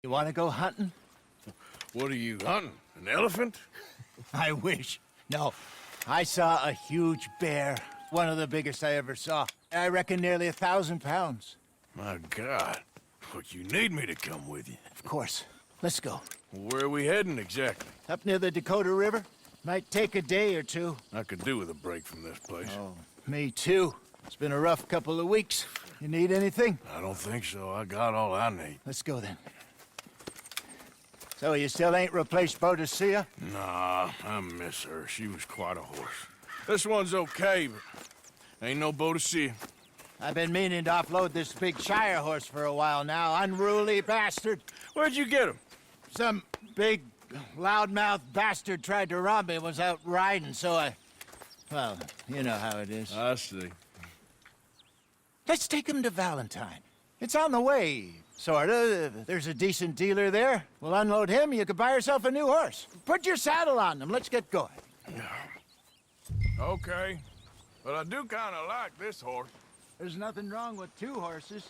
You want to go hunting? What are you hunting? An elephant? I wish. No. I saw a huge bear. One of the biggest I ever saw. I reckon nearly 1,000 pounds. My God. But you need me to come with you. Of course. Let's go. Where are we heading exactly? Up near the Dakota River. Might take a day or two. I could do with a break from this place. Oh, me too. It's been a rough couple of weeks. You need anything? I don't think so. I got all I need. Let's go then. So you still ain't replaced Boadicea? Nah, I miss her. She was quite a horse. This one's okay, but ain't no Boadicea. I've been meaning to offload this big Shire horse for a while now. Unruly bastard. Where'd you get him? Some big, loudmouth bastard tried to rob me and was out riding, so I... Well, you know how it is. I see. Let's take him to Valentine. It's on the way, sorta. There's a decent dealer there. We'll unload him, you could buy yourself a new horse. Put your saddle on him, let's get going. Okay. But I do kind of like this horse. There's nothing wrong with two horses,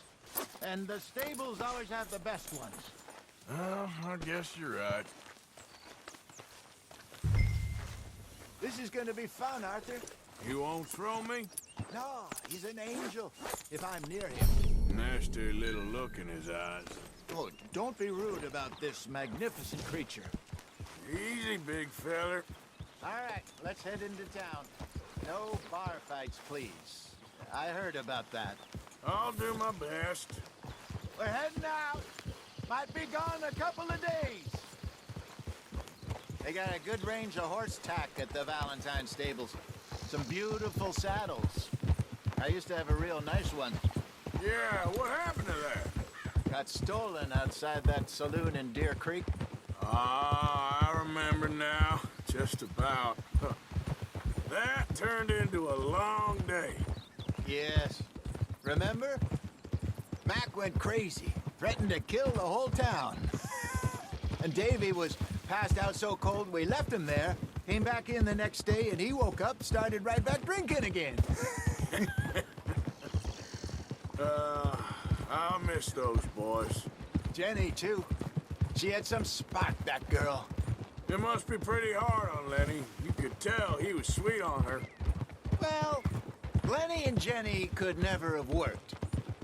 and the stables always have the best ones. Well, I guess you're right. This is gonna be fun, Arthur. You won't throw me? No, he's an angel, if I'm near him. Nasty little look in his eyes. Oh, don't be rude about this magnificent creature. Easy, big feller. All right, let's head into town. No bar fights, please. I heard about that. I'll do my best. We're heading out. Might be gone a couple of days. They got a good range of horse tack at the Valentine stables. Some beautiful saddles. I used to have a real nice one. Yeah, what happened to that? Got stolen outside that saloon in Deer Creek. Ah, I remember now. Just about. That turned into a long day. Yes. Remember? Mac went crazy. Threatened to kill the whole town. And Davy was passed out so cold we left him there. Came back in the next day and he woke up, started right back drinking again. I'll miss those boys. Jenny, too. She had some spark, that girl. It must be pretty hard on Lenny. You could tell he was sweet on her. Well, Lenny and Jenny could never have worked.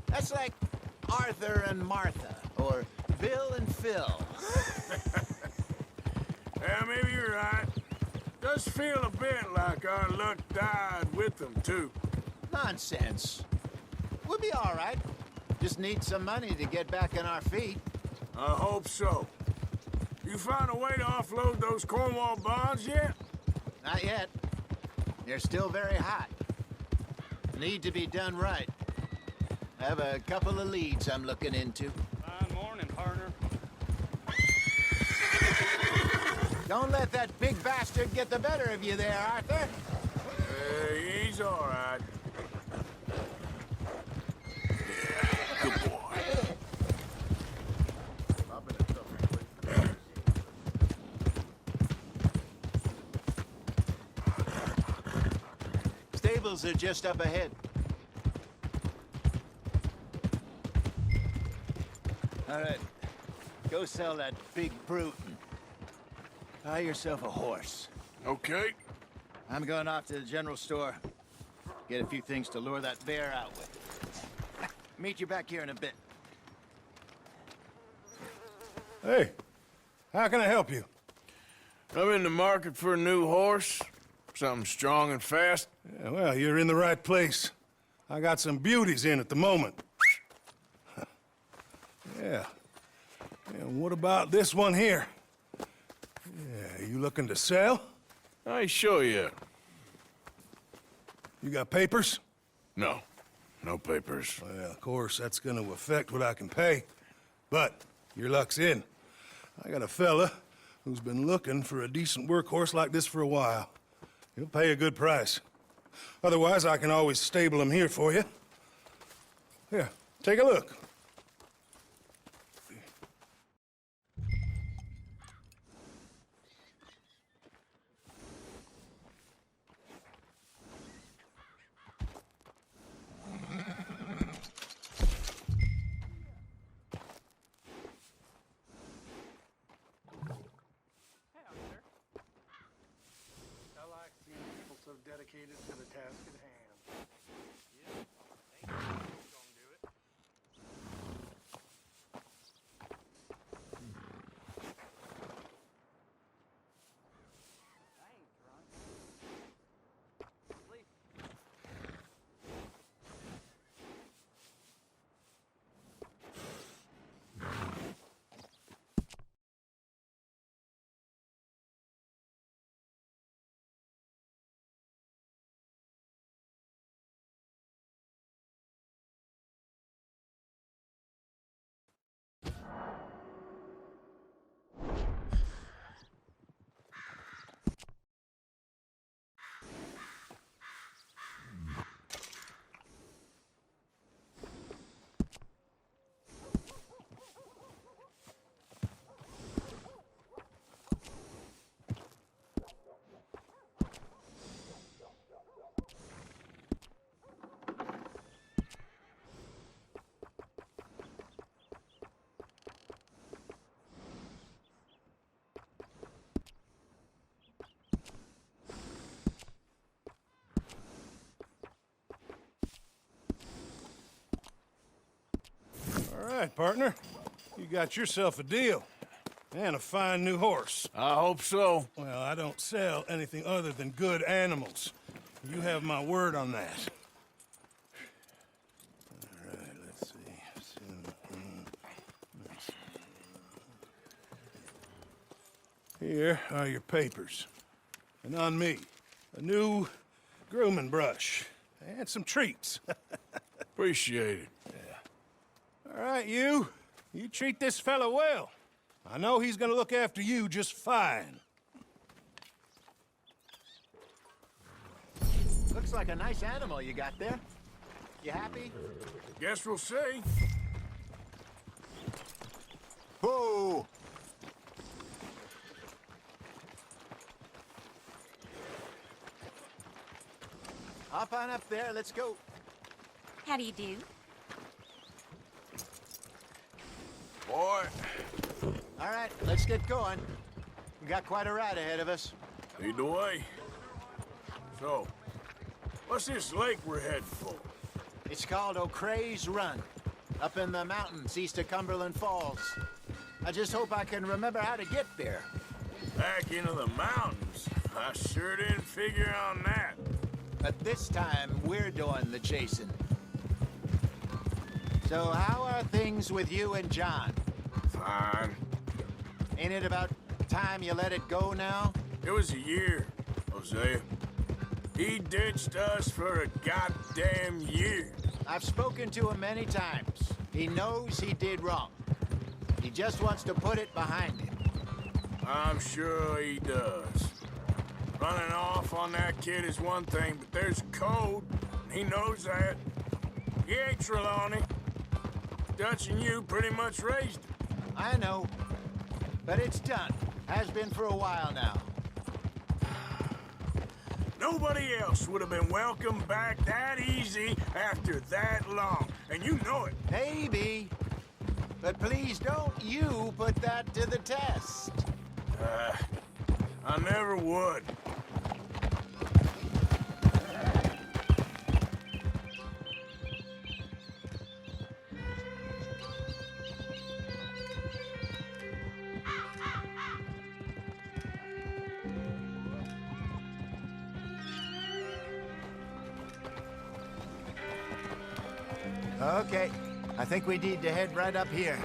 That's like Arthur and Martha, or Bill and Phil. Yeah, maybe you're right. Does feel a bit like our luck died with them, too. Nonsense. We'll be all right. Just need some money to get back on our feet. I hope so. You found a way to offload those Cornwall bonds yet? Not yet. They're still very hot. Need to be done right. I have a couple of leads I'm looking into. Fine morning, partner. Don't let that big bastard get the better of you there, Arthur. He's all right. Yeah, good boy. Stables are just up ahead. All right, go sell that big brute. Buy yourself a horse. Okay. I'm going off to the general store. Get a few things to lure that bear out with. Meet you back here in a bit. Hey, how can I help you? I'm in the market for a new horse. Something strong and fast. Yeah, well, you're in the right place. I got some beauties in at the moment. Yeah. And what about this one here? Yeah, you looking to sell? I ain't sure yet. You got papers? No. No papers. Well, of course, that's gonna affect what I can pay. But your luck's in. I got a fella who's been looking for a decent workhorse like this for a while. He'll pay a good price. Otherwise, I can always stable him here for you. Here, take a look. right, partner. You got yourself a deal. And a fine new horse. I hope so. Well, I don't sell anything other than good animals. You have my word on that. All right, let's see. Here are your papers. And on me, a new grooming brush. And some treats. Appreciate it. All right, you. You treat this fella well. I know he's gonna look after you just fine. Looks like a nice animal you got there. You happy? Guess we'll see. Whoa! Hop on up there, let's go. How do you do? Boy, All right, let's get going. We got quite a ride ahead of us. lead the way. So, what's this lake we're heading for? It's called O'Creagh's Run, up in the mountains east of Cumberland Falls. I just hope I can remember how to get there. Back into the mountains? I sure didn't figure on that. But this time, we're doing the chasing. So how are things with you and John? Fine. Ain't it about time you let it go now? It was a year, Hosea. He ditched us for a goddamn year. I've spoken to him many times. He knows he did wrong. He just wants to put it behind him. I'm sure he does. Running off on that kid is one thing, but there's code, and he knows that. He ain't Trelawney. Dutch and you pretty much raised him. I know. But it's done. Has been for a while now. Nobody else would have been welcomed back that easy after that long, and you know it. Maybe. But please don't you put that to the test. I never would. Okay. I think we need to head right up here.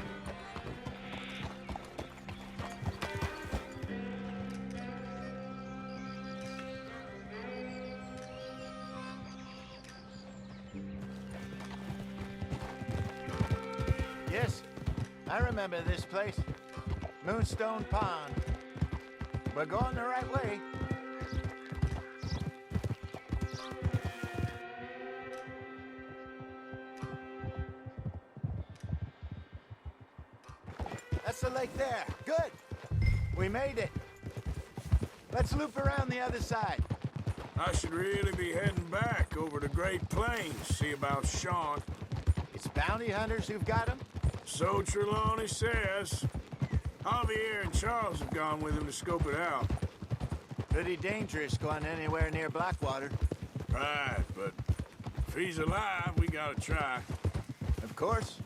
Yes, I remember this place. Moonstone Pond. We're going the right way. That's the lake there. Good. We made it. Let's loop around the other side. I should really be heading back over to Great Plains, see about Sean. It's bounty hunters who've got him. So Trelawney says. Javier and Charles have gone with him to scope it out. Pretty dangerous going anywhere near Blackwater. Right, but if he's alive, we gotta try. Of course.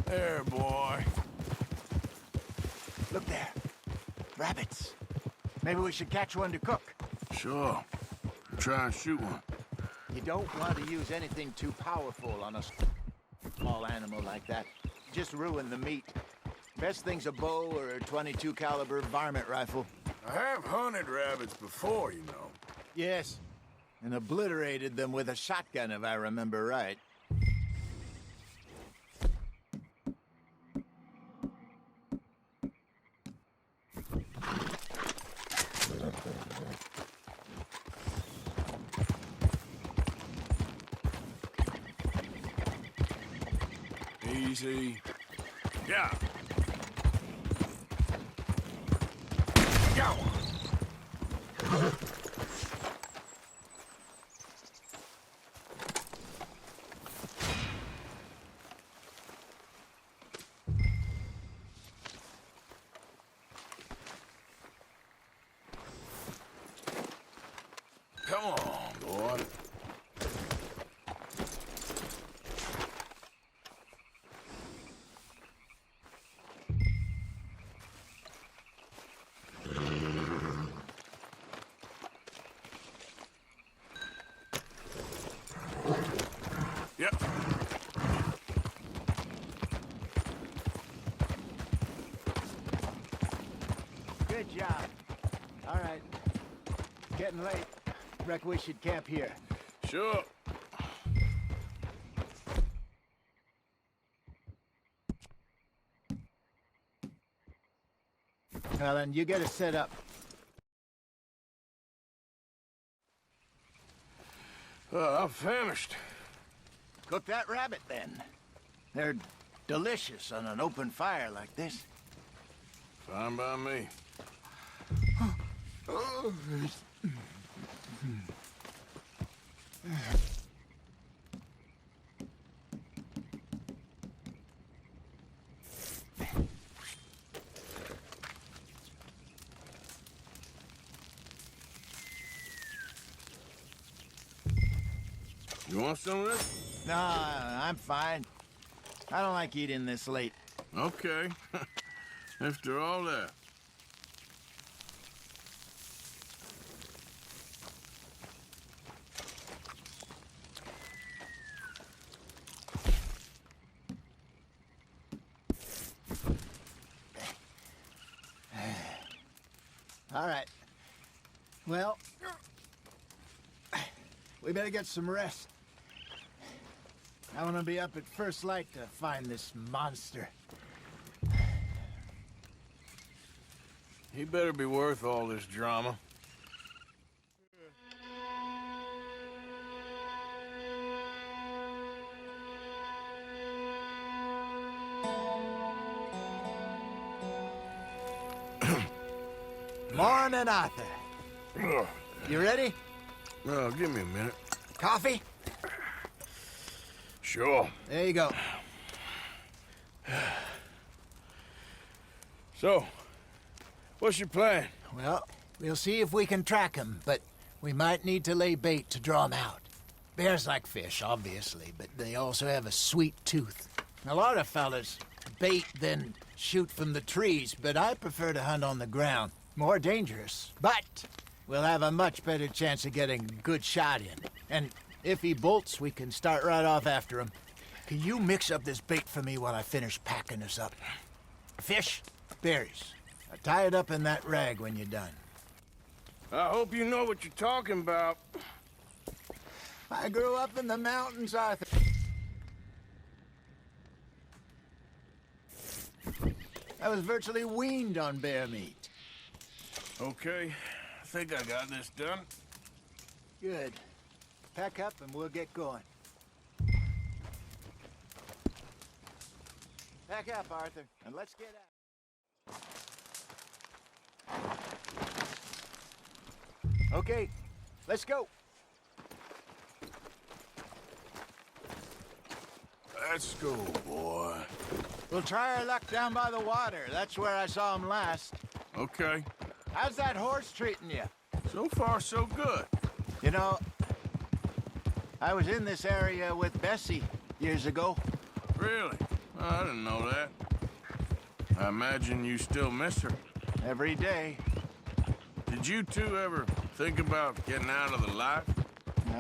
There, boy. Look there. Rabbits. Maybe we should catch one to cook. Sure. Try and shoot one. You don't want to use anything too powerful on a small animal like that. Just ruin the meat. Best thing's a bow or a .22 caliber varmint rifle. I have hunted rabbits before, you know. Yes. And obliterated them with a shotgun, if I remember right. Easy. Yeah. Go. Come on, Yep. Good job. All right. Getting late. Reckon we should camp here. Sure. Well, then you get us set up. I'm famished. Cook that rabbit, then. They're delicious on an open fire like this. Fine by me. You want some of this? No, I'm fine. I don't like eating this late. Okay. After all that. All right. Well, we better get some rest. I want to be up at first light to find this monster. He better be worth all this drama. Morning, Arthur. Ugh. You ready? Well, give me a minute. Coffee? Sure. There you go. So, what's your plan? Well, we'll see if we can track him, but we might need to lay bait to draw him out. Bears like fish, obviously, but they also have a sweet tooth. A lot of fellas bait, then shoot from the trees, but I prefer to hunt on the ground. More dangerous, but we'll have a much better chance of getting a good shot in. And if he bolts, we can start right off after him. Can you mix up this bait for me while I finish packing this up? Fish, berries. Now tie it up in that rag when you're done. I hope you know what you're talking about. I grew up in the mountains, Arthur. I was virtually weaned on bear meat. Okay, I think I got this done. Good. Pack up and we'll get going. Pack up, Arthur, and let's get out. Okay, let's go. Let's go, boy. We'll try our luck down by the water. That's where I saw him last. Okay. How's that horse treating you? So far, so good. You know, I was in this area with Bessie years ago. Really? Oh, I didn't know that. I imagine you still miss her. Every day. Did you two ever think about getting out of the life?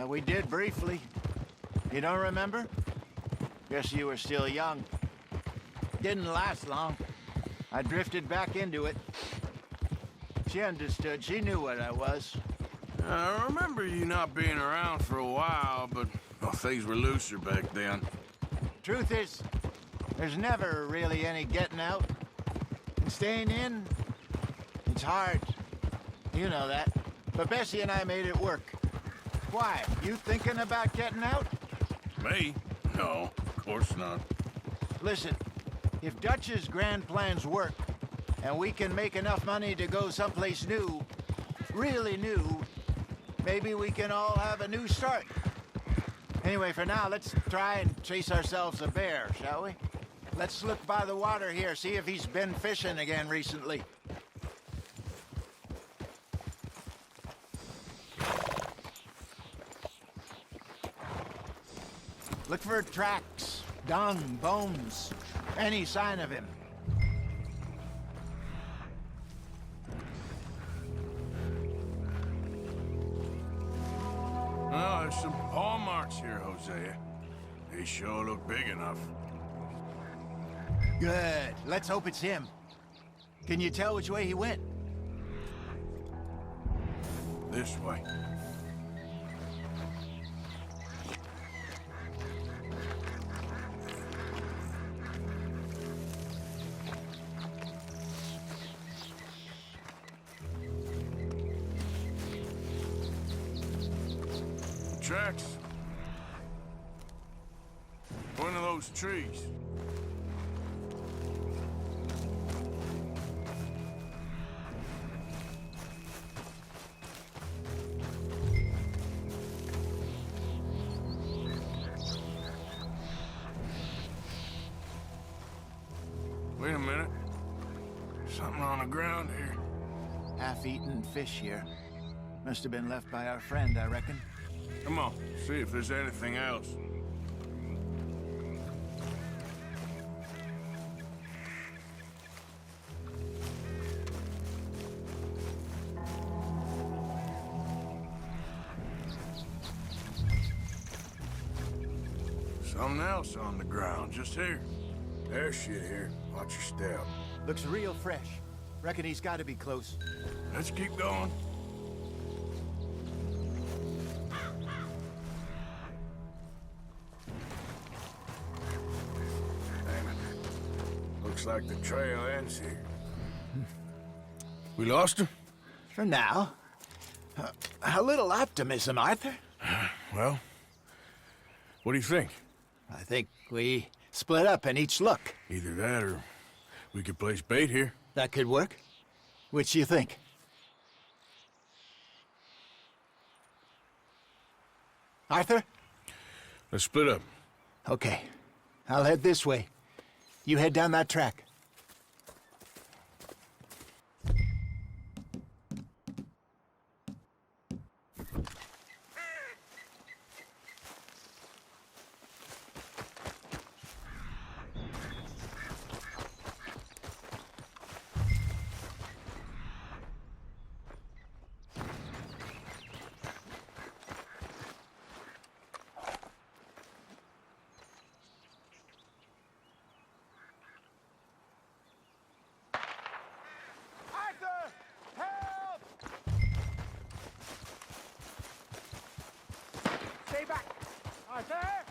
We did briefly. You don't remember? Guess you were still young. Didn't last long. I drifted back into it. She understood. She knew what I was. I remember you not being around for a while, but well, things were looser back then. Truth is, there's never really any getting out. And staying in, it's hard. You know that. But Bessie and I made it work. Why? You thinking about getting out? Me? No, of course not. Listen, if Dutch's grand plans work, and we can make enough money to go someplace new, really new, maybe we can all have a new start. Anyway, for now, let's try and chase ourselves a bear, shall we? Let's look by the water here, see if he's been fishing again recently. Look for tracks, dung, bones, any sign of him. Well, there's some paw marks here, Hosea. He sure looked big enough. Good. Let's hope it's him. Can you tell which way he went? This way. Tracks. One of those trees. Wait a minute. Something on the ground here. Half-eaten fish here. Must have been left by our friend, I reckon. Come on, see if there's anything else. Something else on the ground, just here. There's shit here. Watch your step. Looks real fresh. Reckon he's got to be close. Let's keep going. Damn it. Looks like the trail ends here. We lost him? For now. A little optimism, Arthur. Well, what do you think? I think we split up and each look. Either that or we could place bait here. That could work. Which do you think? Arthur? Let's split up. Okay. I'll head this way. You head down that track. Stay back! Arthur!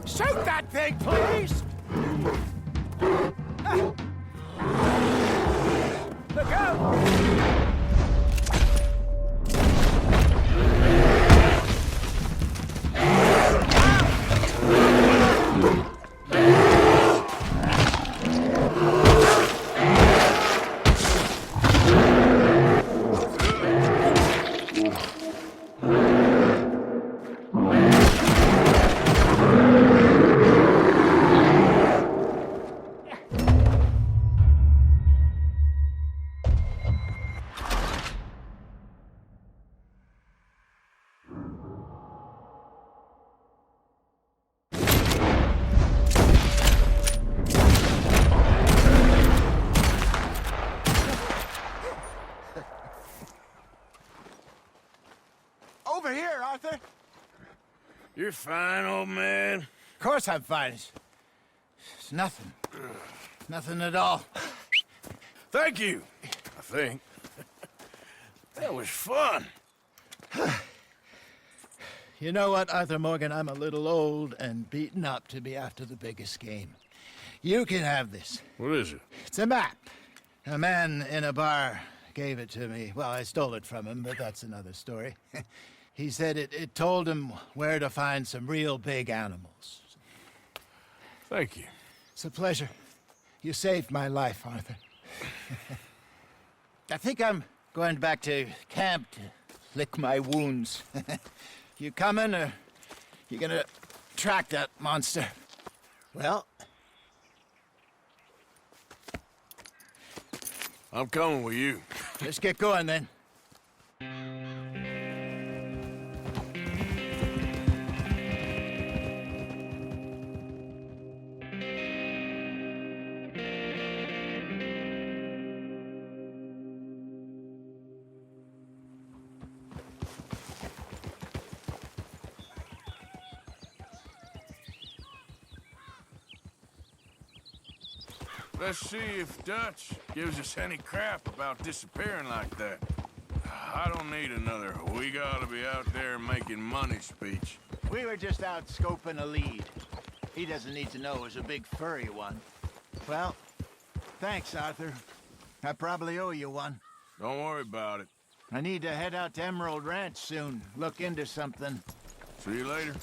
Shoot that thing, please! Look out! Over here, Arthur. You're fine, old man. Of course I'm fine. It's nothing. Nothing at all. Thank you, I think. That was fun. You know what, Arthur Morgan? I'm a little old and beaten up to be after the biggest game. You can have this. What is it? It's a map. A man in a bar gave it to me. Well, I stole it from him, but that's another story. He said it told him where to find some real big animals. Thank you. It's a pleasure. You saved my life, Arthur. I think I'm going back to camp to lick my wounds. You coming, or you gonna track that monster? Well, I'm coming with you. let's get going then. Let's see if Dutch gives us any crap about disappearing like that. I don't need another "we gotta be out there making money" speech. We were just out scoping a lead. He doesn't need to know it was a big furry one. Well, thanks, Arthur. I probably owe you one. Don't worry about it. I need to head out to Emerald Ranch soon, look into something. See you later.